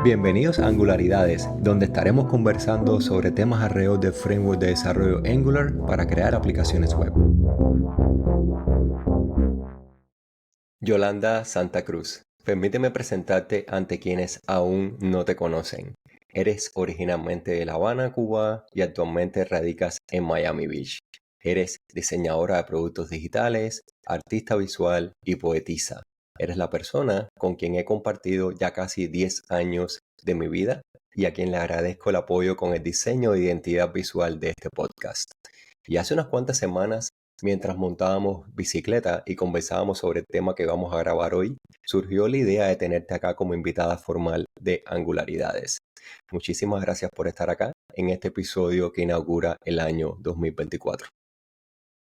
Bienvenidos a Angularidades, donde estaremos conversando sobre temas alrededor del framework de desarrollo Angular para crear aplicaciones web. Yolanda Santa Cruz, permíteme presentarte ante quienes aún no te conocen. Eres originalmente de La Habana, Cuba, y actualmente radicas en Miami Beach. Eres diseñadora de productos digitales, artista visual y poetisa. Eres la persona con quien he compartido ya casi 10 años de mi vida y a quien le agradezco el apoyo con el diseño de identidad visual de este podcast. Y hace unas cuantas semanas, mientras montábamos bicicleta y conversábamos sobre el tema que vamos a grabar hoy, surgió la idea de tenerte acá como invitada formal de Angularidades. Muchísimas gracias por estar acá en este episodio que inaugura el año 2024.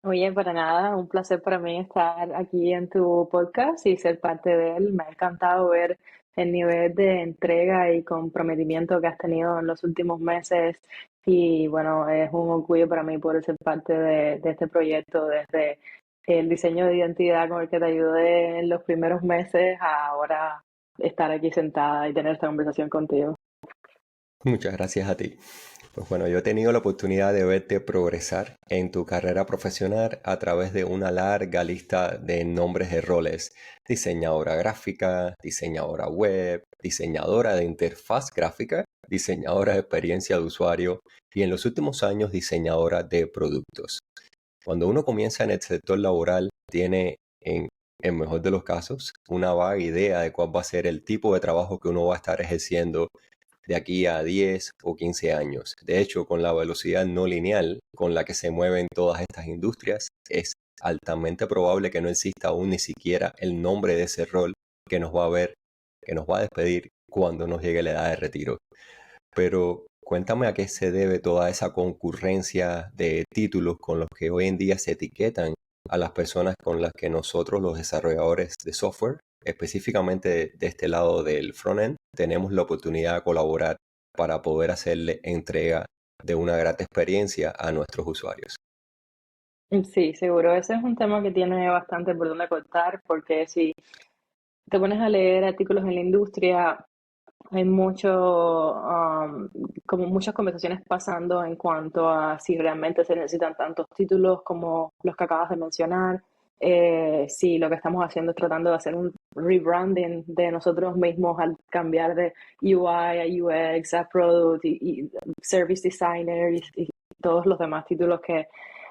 Oye, para nada, un placer para mí estar aquí en tu podcast y ser parte de él. Me ha encantado ver el nivel de entrega y comprometimiento que has tenido en los últimos meses y bueno, es un orgullo para mí poder ser parte de este proyecto, desde el diseño de identidad con el que te ayudé en los primeros meses a ahora estar aquí sentada y tener esta conversación contigo. Muchas gracias a ti. Pues bueno, yo he tenido la oportunidad de verte progresar en tu carrera profesional a través de una larga lista de nombres de roles. Diseñadora gráfica, diseñadora web, diseñadora de interfaz gráfica, diseñadora de experiencia de usuario y en los últimos años diseñadora de productos. Cuando uno comienza en el sector laboral, tiene en el mejor de los casos una vaga idea de cuál va a ser el tipo de trabajo que uno va a estar ejerciendo de aquí a 10 o 15 años. De hecho, con la velocidad no lineal con la que se mueven todas estas industrias, es altamente probable que no exista aún ni siquiera el nombre de ese rol que nos va a ver, que nos va a despedir cuando nos llegue la edad de retiro. Pero cuéntame a qué se debe toda esa concurrencia de títulos con los que hoy en día se etiquetan a las personas con las que nosotros, los desarrolladores de software, específicamente de este lado del frontend, tenemos la oportunidad de colaborar para poder hacerle entrega de una grata experiencia a nuestros usuarios. Sí, seguro, ese es un tema que tiene bastante por donde cortar porque si te pones a leer artículos en la industria, hay como muchas conversaciones pasando en cuanto a si realmente se necesitan tantos títulos como los que acabas de mencionar, si lo que estamos haciendo es tratando de hacer un rebranding de nosotros mismos al cambiar de UI a UX, a Product y Service Designer y todos los demás títulos que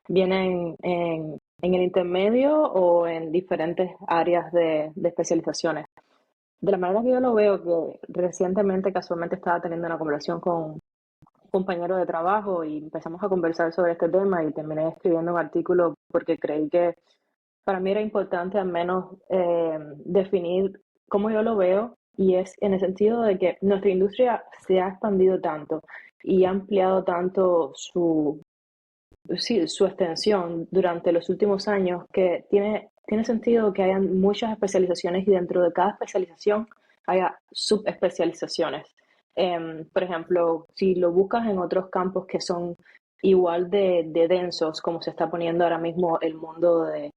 vienen en el intermedio o en diferentes áreas de especializaciones. De la manera que yo lo veo, que recientemente casualmente estaba teniendo una conversación con un compañero de trabajo y empezamos a conversar sobre este tema y terminé escribiendo un artículo porque creí que para mí era importante al menos definir cómo yo lo veo y es en el sentido de que nuestra industria se ha expandido tanto y ha ampliado tanto sí, su extensión durante los últimos años, que tiene sentido que hayan muchas especializaciones y dentro de cada especialización haya subespecializaciones. Por ejemplo, si lo buscas en otros campos que son igual de densos, como se está poniendo ahora mismo el mundo eh,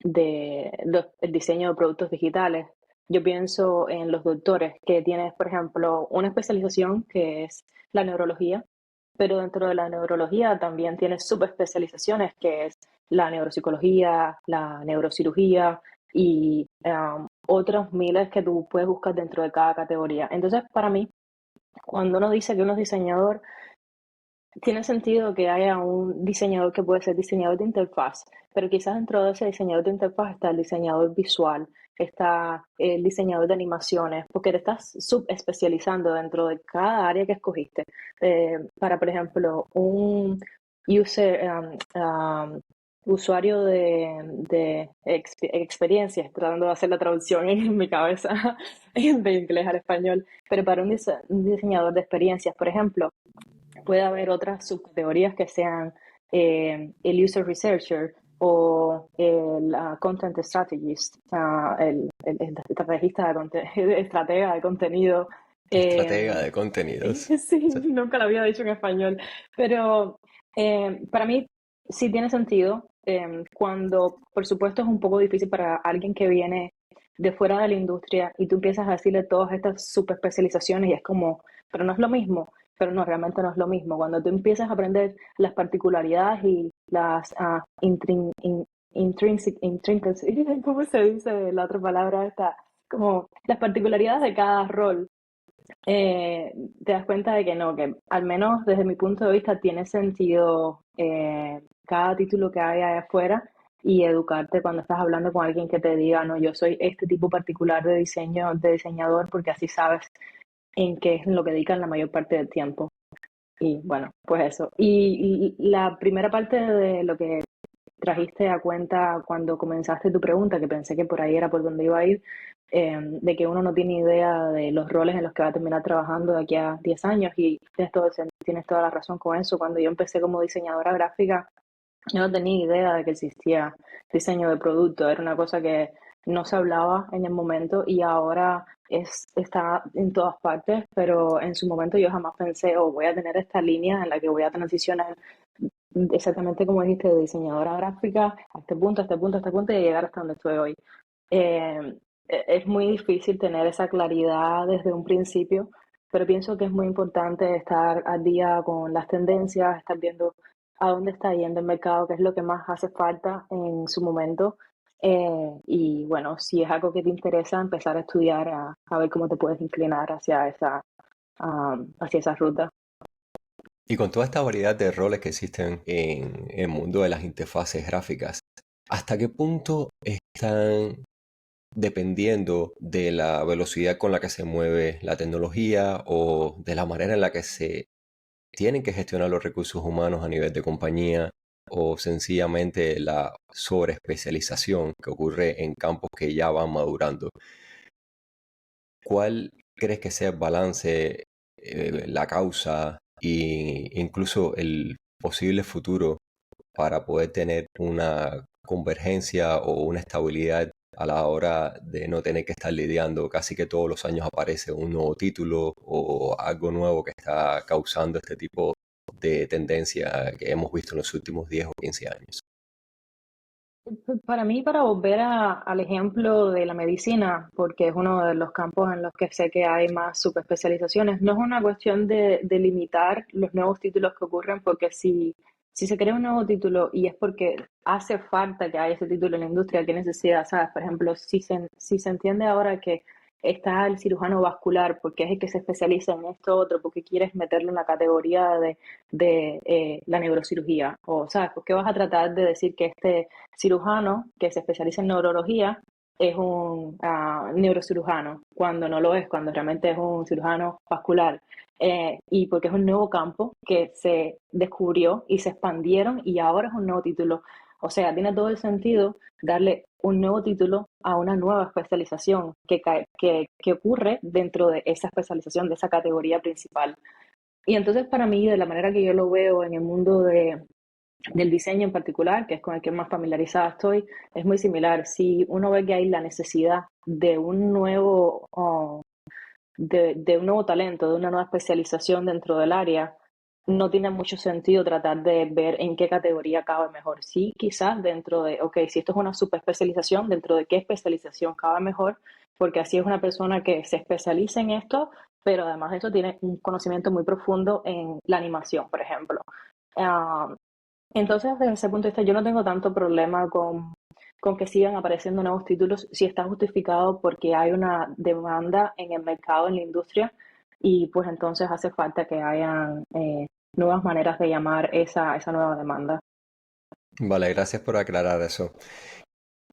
el diseño de productos digitales, yo pienso en los doctores, que tienes, por ejemplo, una especialización que es la neurología, pero dentro de la neurología también tienes subespecializaciones, que es la neuropsicología, la neurocirugía y otros miles que tú puedes buscar dentro de cada categoría. Entonces, para mí, cuando uno dice que uno es diseñador, tiene sentido que haya un diseñador que puede ser diseñador de interfaz, pero quizás dentro de ese diseñador de interfaz está el diseñador visual, está el diseñador de animaciones, porque te estás subespecializando dentro de cada área que escogiste. Para, por ejemplo, un user, usuario de experiencias, tratando de hacer la traducción en mi cabeza de inglés al español, pero para un diseñador de experiencias, por ejemplo, puede haber otras subcategorías que sean el user researcher o el content strategist, el estrategista estratega de contenido. Estratega Eh, de contenidos. sí, Sí. nunca lo había dicho en español, pero para mí sí tiene sentido cuando, por supuesto, es un poco difícil para alguien que viene de fuera de la industria y tú empiezas a decirle todas estas subespecializaciones y es como, pero no es lo mismo, pero no, realmente no es lo mismo. Cuando tú empiezas a aprender las particularidades y las intrinsic, ¿cómo se dice la otra palabra esta? Como las particularidades de cada rol, te das cuenta de que no, que al menos desde mi punto de vista tiene sentido cada título que hay allá afuera y educarte cuando estás hablando con alguien que te diga, no, yo soy este tipo particular de diseño, de diseñador, porque así sabes en qué es lo que dedican la mayor parte del tiempo. Y bueno, pues eso. Y la primera parte de lo que trajiste a cuenta cuando comenzaste tu pregunta, que pensé que por ahí era por donde iba a ir, de que uno no tiene idea de los roles en los que va a terminar trabajando de aquí a 10 años y tienes toda la razón con eso. Cuando yo empecé como diseñadora gráfica, yo no tenía idea de que existía diseño de producto, era una cosa que no se hablaba en el momento y ahora está en todas partes, pero en su momento yo jamás pensé, oh, voy a tener esta línea en la que voy a transicionar exactamente como dijiste, de diseñadora gráfica a este punto, a este punto, a este punto y llegar hasta donde estoy hoy. Eh, es muy difícil tener esa claridad desde un principio, pero pienso que es muy importante estar al día con las tendencias, estar viendo a dónde está yendo el mercado, qué es lo que más hace falta en su momento. Y bueno, si es algo que te interesa, empezar a estudiar, a ver cómo te puedes inclinar hacia esa ruta. Y con toda esta variedad de roles que existen en el mundo de las interfaces gráficas, ¿hasta qué punto están dependiendo de la velocidad con la que se mueve la tecnología o de la manera en la que se tienen que gestionar los recursos humanos a nivel de compañía o sencillamente la sobreespecialización que ocurre en campos que ya van madurando? ¿Cuál crees que sea el balance, la causa e incluso el posible futuro para poder tener una convergencia o una estabilidad a la hora de no tener que estar lidiando? Casi que todos los años aparece un nuevo título o algo nuevo que está causando este tipo de tendencia que hemos visto en los últimos 10 o 15 años. Para mí, para volver al ejemplo de la medicina, porque es uno de los campos en los que sé que hay más subespecializaciones, no es una cuestión de limitar los nuevos títulos que ocurren, porque si se crea un nuevo título y es porque hace falta que haya ese título en la industria, ¿qué necesidad? ¿Sabes? Por ejemplo, si se entiende ahora que está el cirujano vascular, porque es el que se especializa en esto otro, porque quieres meterlo en la categoría de la neurocirugía, o ¿sabes? ¿Por qué vas a tratar de decir que este cirujano que se especializa en neurología es un neurocirujano, cuando no lo es, cuando realmente es un cirujano vascular? Y porque es un nuevo campo que se descubrió y se expandieron y ahora es un nuevo título. O sea, tiene todo el sentido darle un nuevo título a una nueva especialización que ocurre dentro de esa especialización, de esa categoría principal. Y entonces para mí, de la manera que yo lo veo en el mundo del diseño en particular, que es con el que más familiarizada estoy, es muy similar. Si uno ve que hay la necesidad de un nuevo, de un nuevo talento, de una nueva especialización dentro del área, no tiene mucho sentido tratar de ver en qué categoría cabe mejor. Sí, quizás dentro de, ok, si esto es una subespecialización, dentro de qué especialización cabe mejor, porque así es una persona que se especializa en esto, pero además de eso tiene un conocimiento muy profundo en la animación, por ejemplo. Uh, entonces, desde ese punto de vista, yo no tengo tanto problema con que sigan apareciendo nuevos títulos si está justificado porque hay una demanda en el mercado, en la industria, y pues entonces hace falta que hayan nuevas maneras de llamar esa nueva demanda. Vale, gracias por aclarar eso.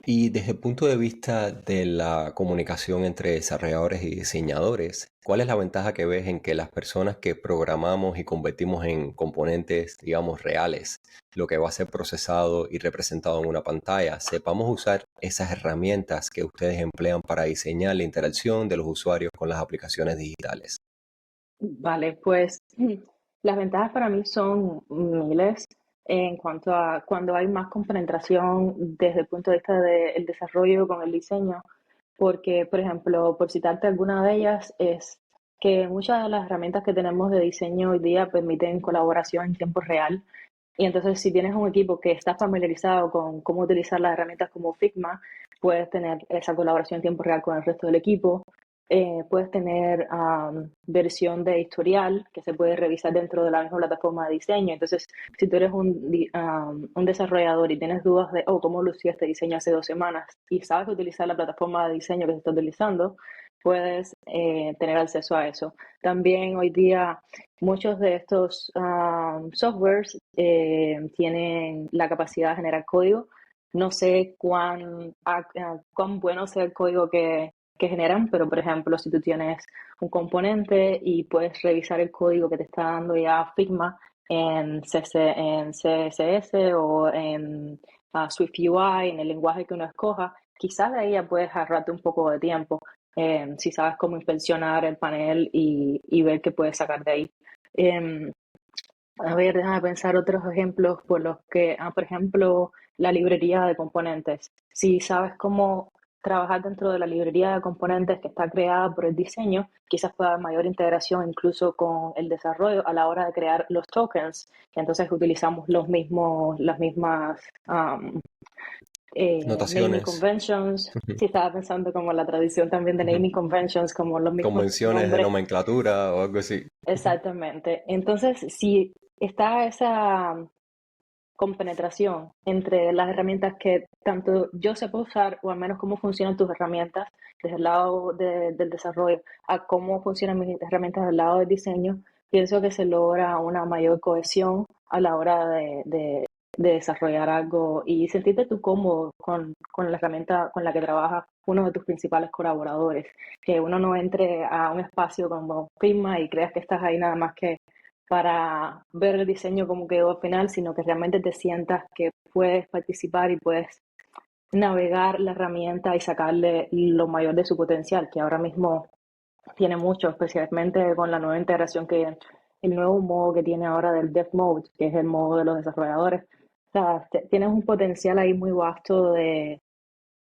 Y desde el punto de vista de la comunicación entre desarrolladores y diseñadores, ¿cuál es la ventaja que ves en que las personas que programamos y convertimos en componentes, digamos, reales, lo que va a ser procesado y representado en una pantalla, sepamos usar esas herramientas que ustedes emplean para diseñar la interacción de los usuarios con las aplicaciones digitales? Vale, pues las ventajas para mí son miles en cuanto a cuando hay más compenetración desde el punto de vista del desarrollo con el diseño, porque, por ejemplo, por citarte alguna de ellas, es que muchas de las herramientas que tenemos de diseño hoy día permiten colaboración en tiempo real. Y entonces, si tienes un equipo que está familiarizado con cómo utilizar las herramientas como Figma, puedes tener esa colaboración en tiempo real con el resto del equipo. Puedes tener versión de historial que se puede revisar dentro de la misma plataforma de diseño. Entonces, si tú eres un desarrollador y tienes dudas de, oh, ¿cómo lució este diseño hace 2 semanas? Y sabes utilizar la plataforma de diseño que se está utilizando, puedes tener acceso a eso. También hoy día muchos de estos softwares tienen la capacidad de generar código. No sé cuán bueno sea el código que generan, pero por ejemplo, si tú tienes un componente y puedes revisar el código que te está dando ya Figma en CSS o en Swift UI, en el lenguaje que uno escoja, quizás de ahí ya puedes ahorrarte un poco de tiempo si sabes cómo inspeccionar el panel y ver qué puedes sacar de ahí. Eh, a ver, déjame pensar otros ejemplos por los que, por ejemplo, la librería de componentes. Si sabes cómo trabajar dentro de la librería de componentes que está creada por el diseño, quizás pueda haber mayor integración incluso con el desarrollo a la hora de crear los tokens. Entonces utilizamos las mismas naming Notaciones, conventions. Si estaba pensando como la tradición también de ujú, naming conventions, como los mismos convenciones de nombres. nomenclatura o algo así. Exactamente. Entonces, si está esa compenetración entre las herramientas que tanto yo sepa usar, o al menos cómo funcionan tus herramientas desde el lado del desarrollo, a cómo funcionan mis herramientas del lado del diseño, pienso que se logra una mayor cohesión a la hora de desarrollar algo y sentirte tú cómodo con la herramienta con la que trabaja uno de tus principales colaboradores. Que uno no entre a un espacio como Figma y creas que estás ahí nada más que para ver el diseño como quedó al final, sino que realmente te sientas que puedes participar y puedes navegar la herramienta y sacarle lo mayor de su potencial, que ahora mismo tiene mucho, especialmente con la nueva integración el nuevo modo que tiene ahora del Dev Mode, que es el modo de los desarrolladores. O sea, tienes un potencial ahí muy vasto de,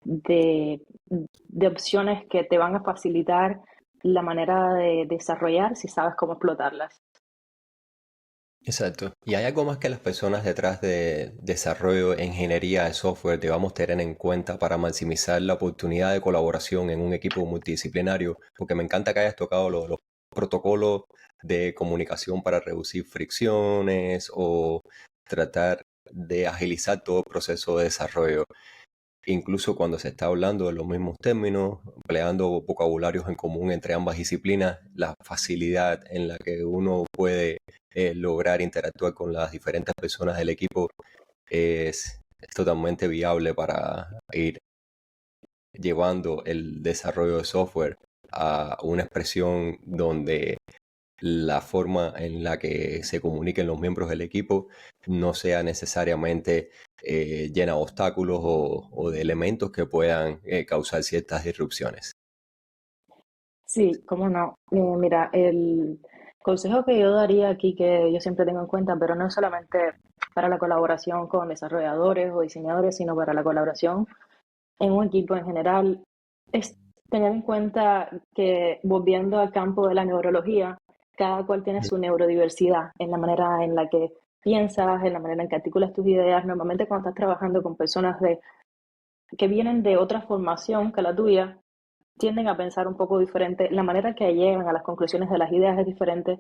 de opciones que te van a facilitar la manera de desarrollar si sabes cómo explotarlas. Exacto. ¿Y hay algo más que las personas detrás de desarrollo e ingeniería de software debamos tener en cuenta para maximizar la oportunidad de colaboración en un equipo multidisciplinario? Porque me encanta que hayas tocado los protocolos de comunicación para reducir fricciones o tratar de agilizar todo el proceso de desarrollo. Incluso cuando se está hablando de los mismos términos, empleando vocabularios en común entre ambas disciplinas, la facilidad en la que uno puede lograr interactuar con las diferentes personas del equipo es totalmente viable para ir llevando el desarrollo de software a una expresión donde la forma en la que se comuniquen los miembros del equipo no sea necesariamente llena de obstáculos o de elementos que puedan causar ciertas disrupciones. Sí, cómo no. Mira, el consejo que yo daría aquí, que yo siempre tengo en cuenta, pero no es solamente para la colaboración con desarrolladores o diseñadores, sino para la colaboración en un equipo en general, es tener en cuenta que, volviendo al campo de la neurología, cada cual tiene su neurodiversidad en la manera en la que piensas, en la manera en que articulas tus ideas. Normalmente cuando estás trabajando con personas que vienen de otra formación que la tuya, tienden a pensar un poco diferente, la manera que llegan a las conclusiones de las ideas es diferente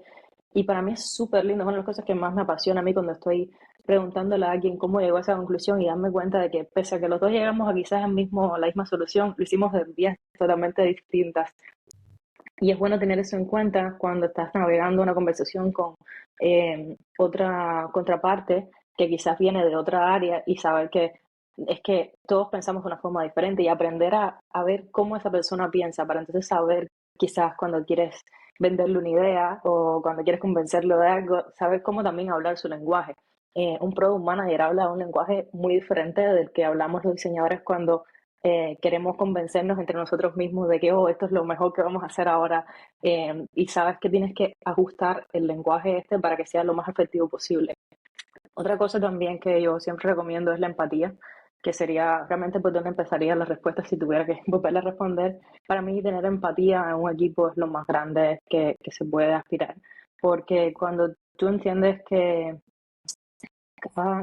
y para mí es súper lindo, es una de las cosas que más me apasiona a mí cuando estoy preguntándole a alguien cómo llegó a esa conclusión y darme cuenta de que pese a que los dos llegamos a quizás la misma solución, lo hicimos de vías totalmente distintas. Y es bueno tener eso en cuenta cuando estás navegando una conversación con otra contraparte que quizás viene de otra área y saber que es que todos pensamos de una forma diferente y aprender a ver cómo esa persona piensa para entonces saber quizás cuando quieres venderle una idea o cuando quieres convencerlo de algo, saber cómo también hablar su lenguaje. Un product manager habla un lenguaje muy diferente del que hablamos los diseñadores cuando queremos convencernos entre nosotros mismos de que, oh, esto es lo mejor que vamos a hacer ahora, y sabes que tienes que ajustar el lenguaje este para que sea lo más efectivo posible. Otra cosa también que yo siempre recomiendo es la empatía, que sería realmente por donde empezaría la respuesta si tuviera que volverla a responder. Para mí tener empatía en un equipo es lo más grande que se puede aspirar, porque cuando tú entiendes que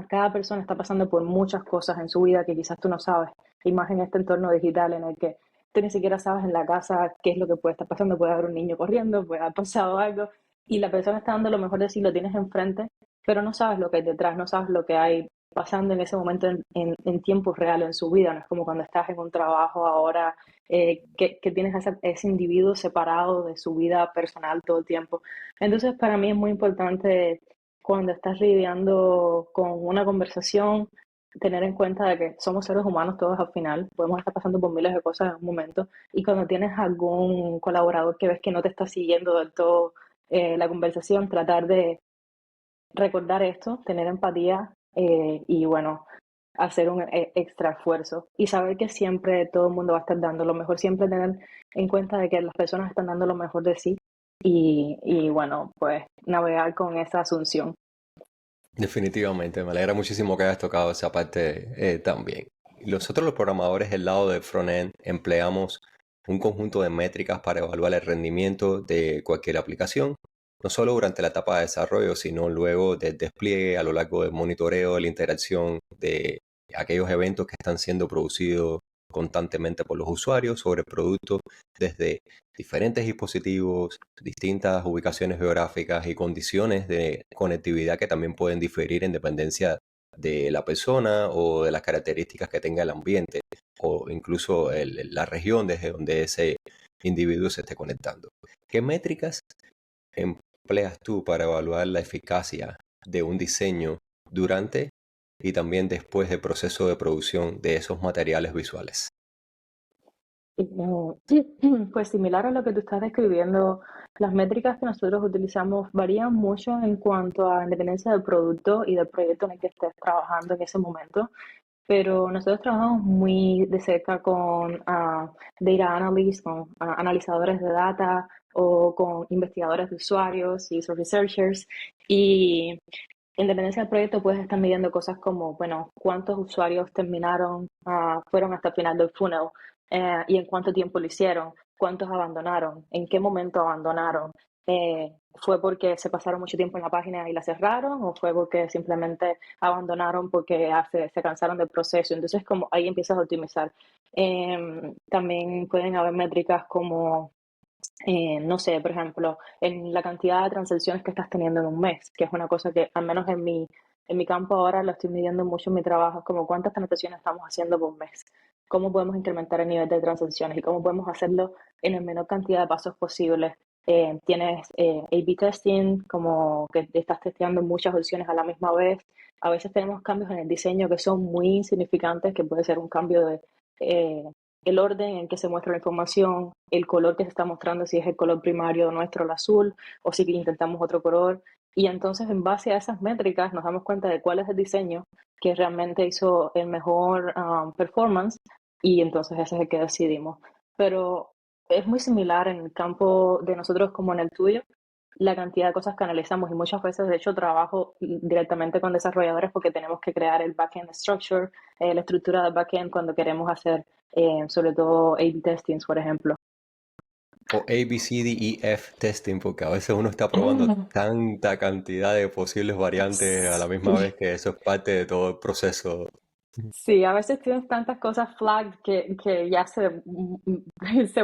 cada persona está pasando por muchas cosas en su vida que quizás tú no sabes. y más en este entorno digital en el que tú ni siquiera sabes en la casa qué es lo que puede estar pasando, puede haber un niño corriendo, puede haber pasado algo, y la persona está dando lo mejor de sí, lo tienes enfrente, pero no sabes lo que hay detrás, no sabes lo que hay pasando en ese momento en tiempo real en su vida. No es como cuando estás en un trabajo ahora que tienes ese individuo separado de su vida personal todo el tiempo. Entonces, para mí es muy importante cuando estás lidiando con una conversación, tener en cuenta de que somos seres humanos todos al final, podemos estar pasando por miles de cosas en un momento, y cuando tienes algún colaborador que ves que no te está siguiendo del todo la conversación, tratar de recordar esto, tener empatía y bueno, hacer un extra esfuerzo y saber que siempre todo el mundo va a estar dando lo mejor, siempre tener en cuenta de que las personas están dando lo mejor de sí y bueno, pues navegar con esa asunción. Definitivamente, me alegra muchísimo que hayas tocado esa parte también. Nosotros los programadores del lado de frontend empleamos un conjunto de métricas para evaluar el rendimiento de cualquier aplicación, no solo durante la etapa de desarrollo, sino luego del despliegue a lo largo del monitoreo, la interacción de aquellos eventos que están siendo producidos constantemente por los usuarios sobre el producto desde diferentes dispositivos, distintas ubicaciones geográficas y condiciones de conectividad que también pueden diferir en dependencia de la persona o de las características que tenga el ambiente o incluso la región desde donde ese individuo se esté conectando. ¿Qué métricas empleas tú para evaluar la eficacia de un diseño durante y también después del proceso de producción de esos materiales visuales? Pues similar a lo que tú estás describiendo, las métricas que nosotros utilizamos varían mucho en cuanto a independencia del producto y del proyecto en el que estés trabajando en ese momento, pero nosotros trabajamos muy de cerca con data analysts, con analizadores de data o con investigadores de usuarios y user researchers, y en dependencia del proyecto puedes estar midiendo cosas como, bueno, cuántos usuarios terminaron, fueron hasta el final del funnel, y en cuánto tiempo lo hicieron, cuántos abandonaron, en qué momento abandonaron. ¿Fue porque se pasaron mucho tiempo en la página y la cerraron o fue porque simplemente abandonaron porque se cansaron del proceso? Entonces, como ahí empiezas a optimizar. También pueden haber métricas como no sé, por ejemplo, en la cantidad de transacciones que estás teniendo en un mes, que es una cosa que al menos en mi campo ahora lo estoy midiendo mucho en mi trabajo, es como cuántas transacciones estamos haciendo por mes, cómo podemos incrementar el nivel de transacciones y cómo podemos hacerlo en la menor cantidad de pasos posibles. Tienes A/B testing, como que estás testeando muchas opciones a la misma vez. A veces tenemos cambios en el diseño que son muy insignificantes, que puede ser un cambio de eh, el orden en que se muestra la información, el color que se está mostrando, si es el color primario nuestro, el azul, o si intentamos otro color. Y entonces, en base a esas métricas, nos damos cuenta de cuál es el diseño que realmente hizo el mejor performance, y entonces ese es el que decidimos. Pero es muy similar en el campo de nosotros como en el tuyo, la cantidad de cosas que analizamos, y muchas veces, de hecho, trabajo directamente con desarrolladores porque tenemos que crear el backend structure, la estructura del backend cuando queremos hacer sobre todo A/B testings, por ejemplo. O A, B, C, D, E, F testing, porque a veces uno está probando tanta cantidad de posibles variantes a la misma Sí. vez que eso es parte de todo el proceso. Sí, a veces tienes tantas cosas flagged que ya se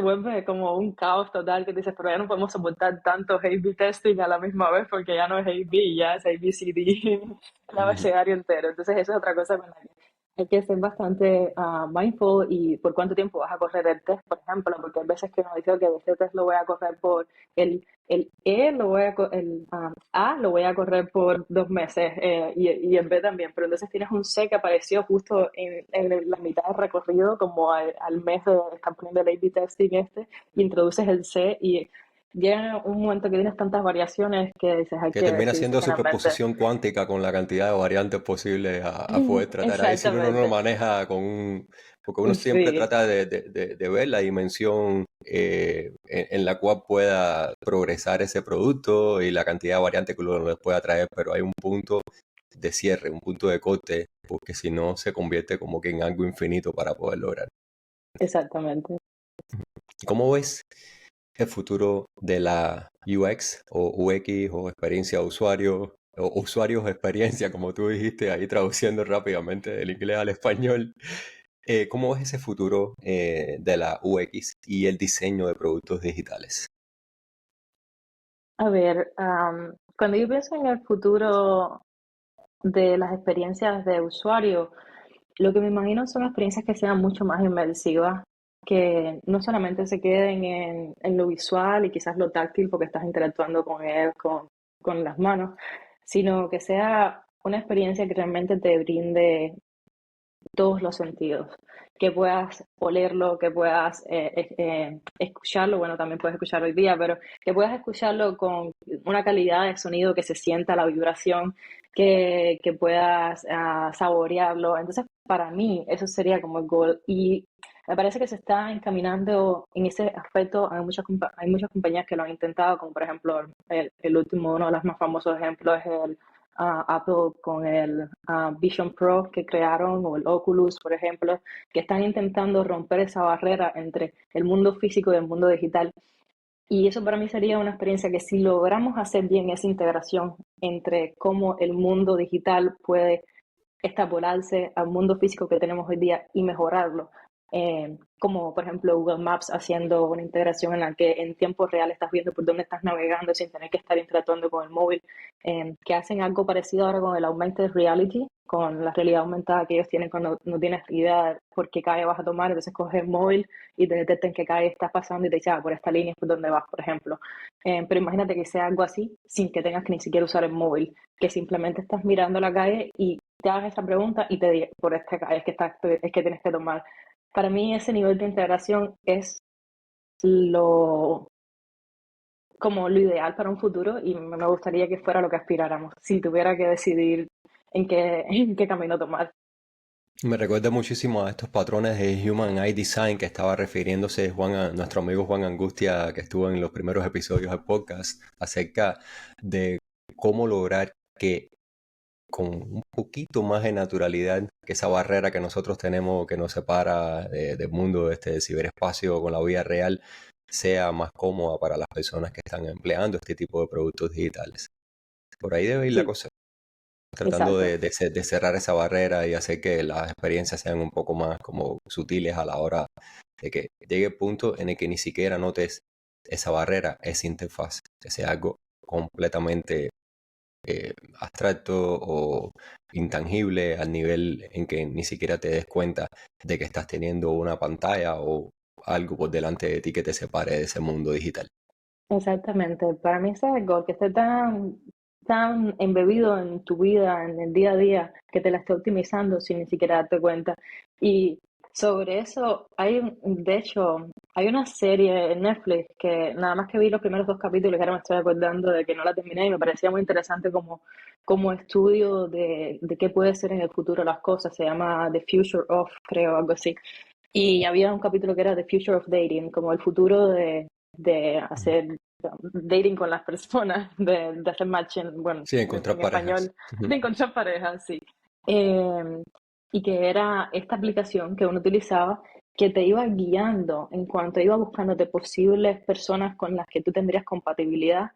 vuelve como un caos total, que dices, pero ya no podemos soportar tanto A/B testing a la misma vez porque ya no es A/B, ya es A/B/C/D, el abecedario entero. Entonces eso es otra cosa con la que hay que ser bastante mindful, y por cuánto tiempo vas a correr el test, por ejemplo, porque hay veces que uno dice que este test lo voy a correr por el A lo voy a correr por 2 meses, y el B también, pero entonces tienes un C que apareció justo en la mitad del recorrido, como al mes de estar poniendo el A/B testing y introduces el C, y llega un momento que tienes tantas variaciones que dices, hay Que que termina decidir siendo finalmente. superposición cuántica con la cantidad de variantes posibles a poder tratar. Ahí sí que uno no lo Exactamente. maneja con un... Porque uno siempre Sí, trata de ver la dimensión en la cual pueda progresar ese producto y la cantidad de variantes que uno les pueda traer, pero hay un punto de cierre, un punto de corte, porque si no se convierte como que en algo infinito para poder lograr. exactamente. ¿Cómo ves el futuro de la UX o UX o experiencia de usuario o usuarios de experiencia, como tú dijiste ahí traduciendo rápidamente del inglés al español? ¿Cómo ves ese futuro de la UX y el diseño de productos digitales? A ver, cuando yo pienso en el futuro de las experiencias de usuario, lo que me imagino son experiencias que sean mucho más inmersivas, que no solamente se queden en lo visual y quizás lo táctil porque estás interactuando con él, con las manos, sino que sea una experiencia que realmente te brinde todos los sentidos, que puedas olerlo, que puedas escucharlo, bueno, también puedes escucharlo hoy día, pero que puedas escucharlo con una calidad de sonido que se sienta la vibración, que puedas saborearlo. Entonces, para mí, eso sería como el goal. Y me parece que se está encaminando en ese aspecto. Hay muchas compañías que lo han intentado, como por ejemplo el último, uno de los más famosos ejemplos es el Apple con el Vision Pro que crearon, o el Oculus, por ejemplo, que están intentando romper esa barrera entre el mundo físico y el mundo digital. Y eso para mí sería una experiencia que si logramos hacer bien esa integración entre cómo el mundo digital puede extrapolarse al mundo físico que tenemos hoy día y mejorarlo. Como por ejemplo Google Maps haciendo una integración en la que en tiempo real estás viendo por dónde estás navegando sin tener que estar interactuando con el móvil, que hacen algo parecido ahora con el augmented reality, con la realidad aumentada que ellos tienen cuando no tienes idea de por qué calle vas a tomar, entonces coges el móvil y te detecta en qué calle estás pasando y te dice, por esta línea es por donde vas, por ejemplo. Pero imagínate que sea algo así sin que tengas que ni siquiera usar el móvil, que simplemente estás mirando la calle y te hagas esa pregunta y te diga, por esta calle es que tienes que tomar. Para mí ese nivel de integración es lo, como lo ideal para un futuro y me gustaría que fuera lo que aspiráramos, si tuviera que decidir en qué camino tomar. Me recuerda muchísimo a estos patrones de Human Eye Design que estaba refiriéndose nuestro amigo Juan Angustia, que estuvo en los primeros episodios del podcast, acerca de cómo lograr que con un poquito más de naturalidad, que esa barrera que nosotros tenemos que nos separa del mundo de este ciberespacio con la vida real, sea más cómoda para las personas que están empleando este tipo de productos digitales. Por ahí debe ir la Sí, cosa, tratando exacto. de cerrar esa barrera y hacer que las experiencias sean un poco más como sutiles a la hora de que llegue el punto en el que ni siquiera notes esa barrera, esa interfaz, que sea algo completamente abstracto o intangible al nivel en que ni siquiera te des cuenta de que estás teniendo una pantalla o algo por delante de ti que te separe de ese mundo digital. Exactamente. Para mí ese es algo que esté tan embebido en tu vida, en el día a día, que te la esté optimizando sin ni siquiera darte cuenta. Y sobre eso, de hecho, hay una serie en Netflix que nada más que vi los primeros dos capítulos y ahora me estoy acordando de que no la terminé y me parecía muy interesante como estudio de qué puede ser en el futuro las cosas. Se llama The Future of, creo, algo así. Y había un capítulo que era The Future of Dating, como el futuro de hacer dating con las personas, de hacer matching, bueno, Sí, encontrar en parejas. español, de encontrar parejas, sí. Eh, y que era esta aplicación que uno utilizaba que te iba guiando en cuanto iba buscándote posibles personas con las que tú tendrías compatibilidad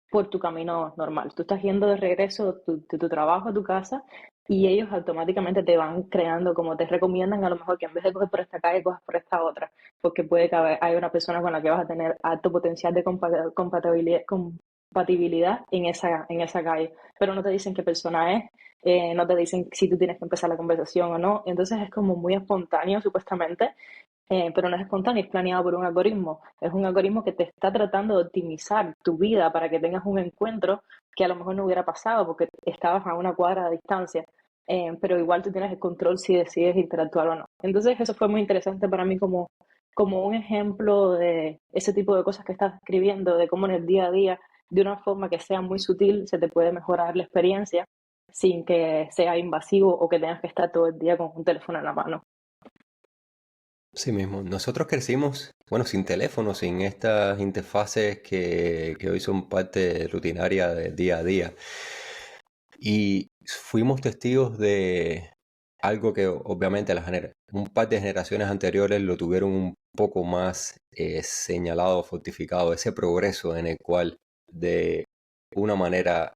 por tu camino normal. Tú estás yendo de regreso de tu trabajo a tu casa y ellos automáticamente te van creando, como te recomiendan a lo mejor que en vez de coger por esta calle, cojas por esta otra, porque puede que haya una persona con la que vas a tener alto potencial de compatibilidad en esa calle, pero no te dicen qué persona es, no te dicen si tú tienes que empezar la conversación o no, entonces es como muy espontáneo supuestamente, pero no es espontáneo, es planeado por un algoritmo. Es un algoritmo que te está tratando de optimizar tu vida para que tengas un encuentro que a lo mejor no hubiera pasado porque estabas a una cuadra de distancia, pero igual tú tienes el control si decides interactuar o no. Entonces eso fue muy interesante para mí como un ejemplo de ese tipo de cosas que estás escribiendo, de cómo en el día a día, de una forma que sea muy sutil, se te puede mejorar la experiencia sin que sea invasivo o que tengas que estar todo el día con un teléfono en la mano. Sí mismo. Nosotros crecimos, bueno, sin teléfono, sin estas interfaces que hoy son parte rutinaria del día a día. Y fuimos testigos de algo que obviamente un par de generaciones anteriores lo tuvieron un poco más señalado, fortificado, ese progreso en el cual de una manera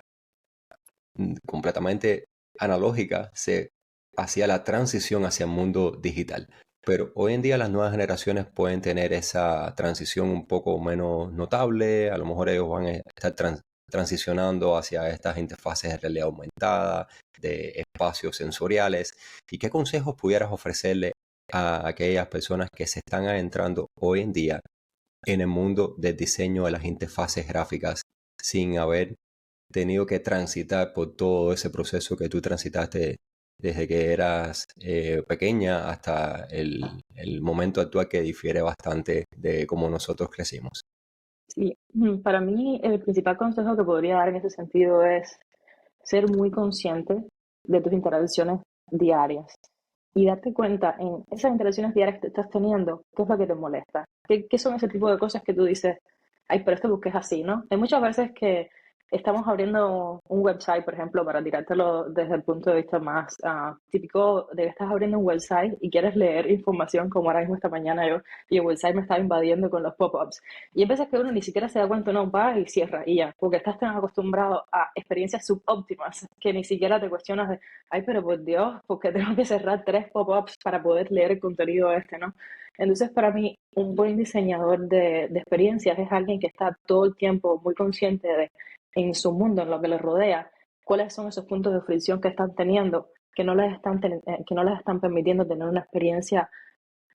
completamente analógica se hacia la transición hacia el mundo digital. Pero hoy en día las nuevas generaciones pueden tener esa transición un poco menos notable. A lo mejor ellos van a estar transicionando hacia estas interfaces de realidad aumentada, de espacios sensoriales. ¿Y qué consejos pudieras ofrecerle a aquellas personas que se están adentrando hoy en día en el mundo del diseño de las interfaces gráficas sin haber tenido que transitar por todo ese proceso que tú transitaste desde que eras pequeña hasta el momento actual, que difiere bastante de cómo nosotros crecimos? Sí, para mí el principal consejo que podría dar en ese sentido es ser muy consciente de tus interacciones diarias y darte cuenta en esas interacciones diarias que estás teniendo, qué es lo que te molesta, qué son ese tipo de cosas que tú dices, ay, pero esto porque es así, ¿no? Hay muchas veces que estamos abriendo un website, por ejemplo, para tirártelo desde el punto de vista más típico de que estás abriendo un website y quieres leer información, como ahora mismo esta mañana yo, y el website me estaba invadiendo con los pop-ups. Y hay veces que uno ni siquiera se da cuenta, no, va y cierra y ya, porque estás tan acostumbrado a experiencias subóptimas que ni siquiera te cuestionas de, ay, pero por Dios, ¿por qué tengo que cerrar 3 pop-ups para poder leer el contenido este, ¿no? Entonces, para mí, un buen diseñador de experiencias es alguien que está todo el tiempo muy consciente de, en su mundo, en lo que les rodea, cuáles son esos puntos de fricción que están teniendo, que no les están permitiendo tener una experiencia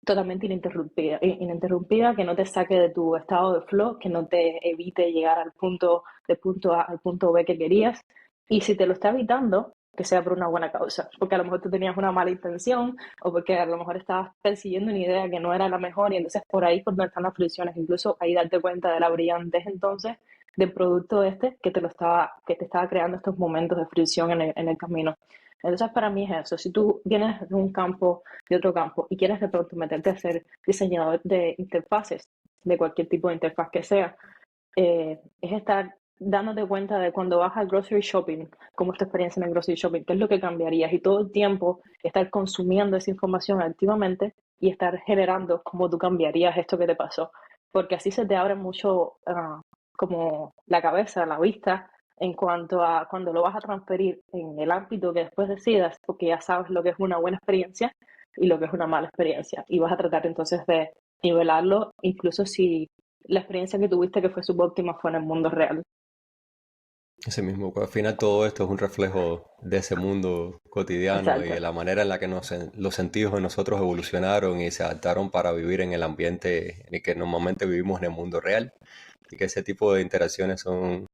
totalmente ininterrumpida, que no te saque de tu estado de flow, que no te evite llegar al punto, de punto A al punto B que querías. Y si te lo está evitando, que sea por una buena causa, porque a lo mejor tú tenías una mala intención o porque a lo mejor estabas persiguiendo una idea que no era la mejor y entonces por ahí por donde están las fricciones, incluso ahí darte cuenta de la brillantez entonces del producto este que te estaba creando estos momentos de fricción en el camino. Entonces para mí es eso, si tú vienes de un campo de otro campo y quieres de pronto meterte a ser diseñador de interfaces, de cualquier tipo de interfaz que sea, es estar dándote cuenta de cuando vas al grocery shopping, cómo es tu experiencia en el grocery shopping, qué es lo que cambiarías y todo el tiempo estar consumiendo esa información activamente y estar generando cómo tú cambiarías esto que te pasó, porque así se te abre mucho como la cabeza, la vista en cuanto a cuando lo vas a transferir en el ámbito que después decidas, porque ya sabes lo que es una buena experiencia y lo que es una mala experiencia. Y vas a tratar entonces de nivelarlo, incluso si la experiencia que tuviste que fue subóptima fue en el mundo real. Ese mismo, pues, al final todo esto es un reflejo de ese mundo cotidiano y de Exacto. la manera en la que los sentidos de nosotros evolucionaron y se adaptaron para vivir en el ambiente en el que normalmente vivimos en el mundo real. Y que ese tipo de interacciones son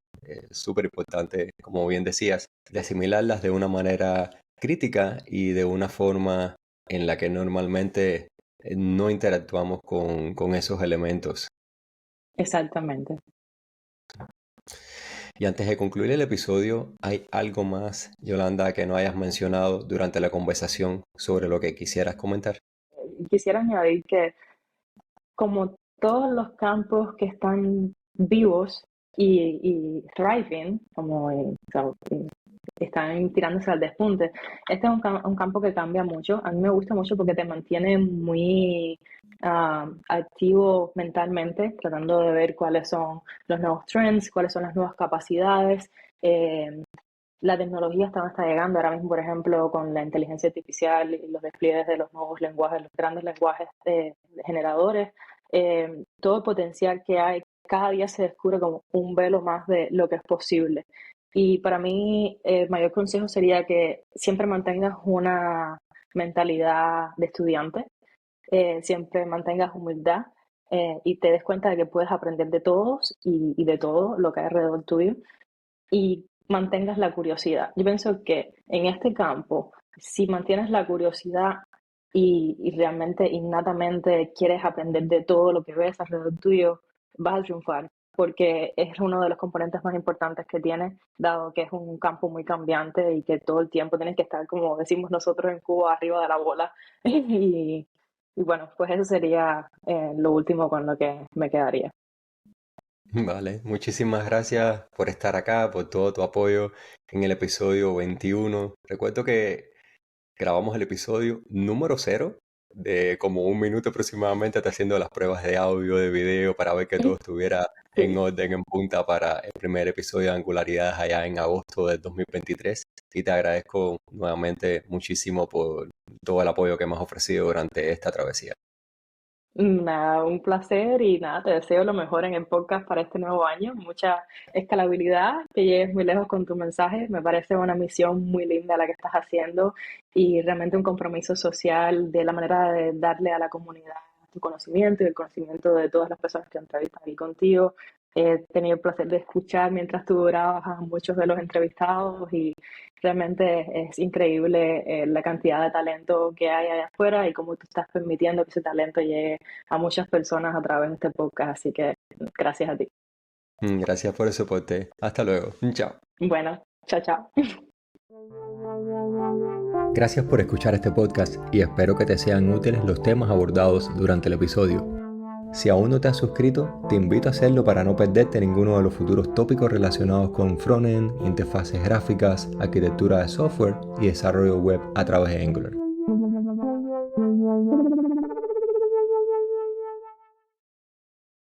súper importantes, como bien decías, de asimilarlas de una manera crítica y de una forma en la que normalmente no interactuamos con esos elementos. Exactamente. Y antes de concluir el episodio, ¿hay algo más, Yolanda, que no hayas mencionado durante la conversación sobre lo que quisieras comentar? Quisiera añadir que como todos los campos que están vivos y thriving, como están tirándose al despunte, este es un campo que cambia mucho. A mí me gusta mucho porque te mantiene muy activo mentalmente, tratando de ver cuáles son los nuevos trends, cuáles son las nuevas capacidades. La tecnología está llegando ahora mismo, por ejemplo, con la inteligencia artificial y los despliegues de los nuevos lenguajes, los grandes lenguajes de generadores, todo el potencial que hay, cada día se descubre como un velo más de lo que es posible. Y para mí, el mayor consejo sería que siempre mantengas una mentalidad de estudiante, siempre mantengas humildad y te des cuenta de que puedes aprender de todos y de todo lo que hay alrededor tuyo y mantengas la curiosidad. Yo pienso que en este campo, si mantienes la curiosidad y realmente innatamente quieres aprender de todo lo que ves alrededor tuyo, vas a triunfar, porque es uno de los componentes más importantes que tiene, dado que es un campo muy cambiante y que todo el tiempo tienes que estar, como decimos nosotros en Cuba, arriba de la bola. Y bueno, pues eso sería lo último con lo que me quedaría. Vale, muchísimas gracias por estar acá, por todo tu apoyo en el episodio 21. Recuerdo que grabamos el episodio número 0 de como 1 minuto aproximadamente, está haciendo las pruebas de audio, de video, para ver que todo estuviera en Sí. orden, en punta para el primer episodio de Angularidades allá en agosto del 2023. Y te agradezco nuevamente muchísimo por todo el apoyo que me has ofrecido durante esta travesía. Nada, un placer y nada, te deseo lo mejor en el podcast para este nuevo año, mucha escalabilidad, que llegues muy lejos con tu mensaje, me parece una misión muy linda la que estás haciendo y realmente un compromiso social de la manera de darle a la comunidad tu conocimiento y el conocimiento de todas las personas que entrevistan aquí contigo. He tenido el placer de escuchar mientras tú grabas a muchos de los entrevistados y realmente es increíble la cantidad de talento que hay allá afuera y cómo tú estás permitiendo que ese talento llegue a muchas personas a través de este podcast. Así que gracias a ti. Gracias por el soporte. Hasta luego. Chao. Bueno, chao, chao. Gracias por escuchar este podcast y espero que te sean útiles los temas abordados durante el episodio. Si aún no te has suscrito, te invito a hacerlo para no perderte ninguno de los futuros tópicos relacionados con frontend, interfaces gráficas, arquitectura de software y desarrollo web a través de Angular.